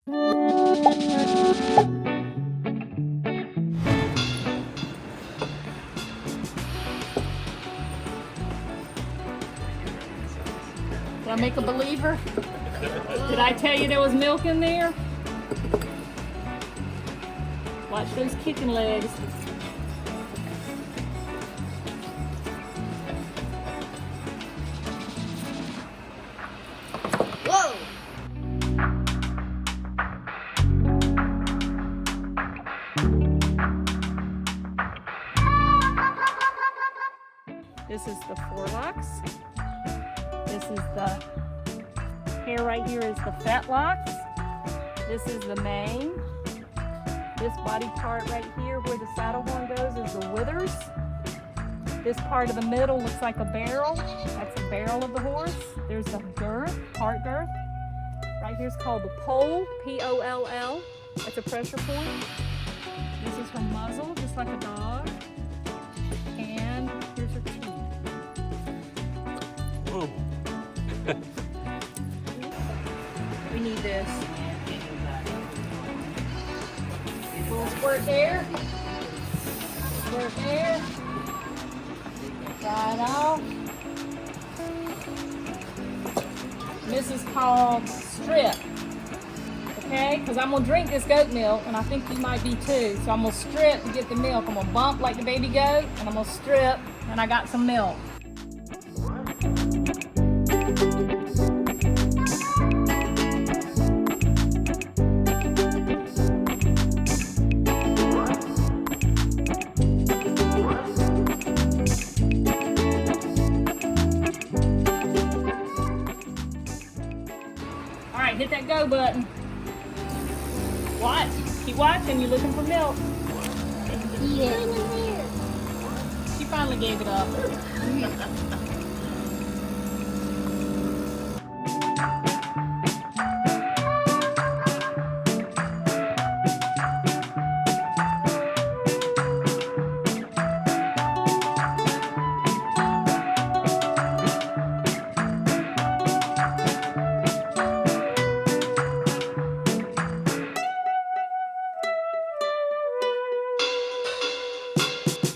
Did I make a believer? Did I tell you there was milk in there? Watch those kicking legs. Whoa! This is the forelocks. This is the hair right here is the fetlocks. This is the mane. This body part right here where the saddle horn goes is the withers. This part of the middle looks like a barrel. That's the barrel of the horse. There's the girth, part girth. Right here is called the poll, P-O-L-L. That's a pressure point. This is her muzzle, just like a dog. And here's her teeth. Whoa. We need this. Little squirt there. Squirt there. Dry it off. This is called strip. Okay? Because I'm going to drink this goat milk, and I think you might be too. So I'm going to strip to get the milk. I'm going to bump like the baby goat, and I'm going to strip, and I got some milk. All right, hit that go button. Watch. Keep watching. You're looking for milk. Yeah. She finally gave it up.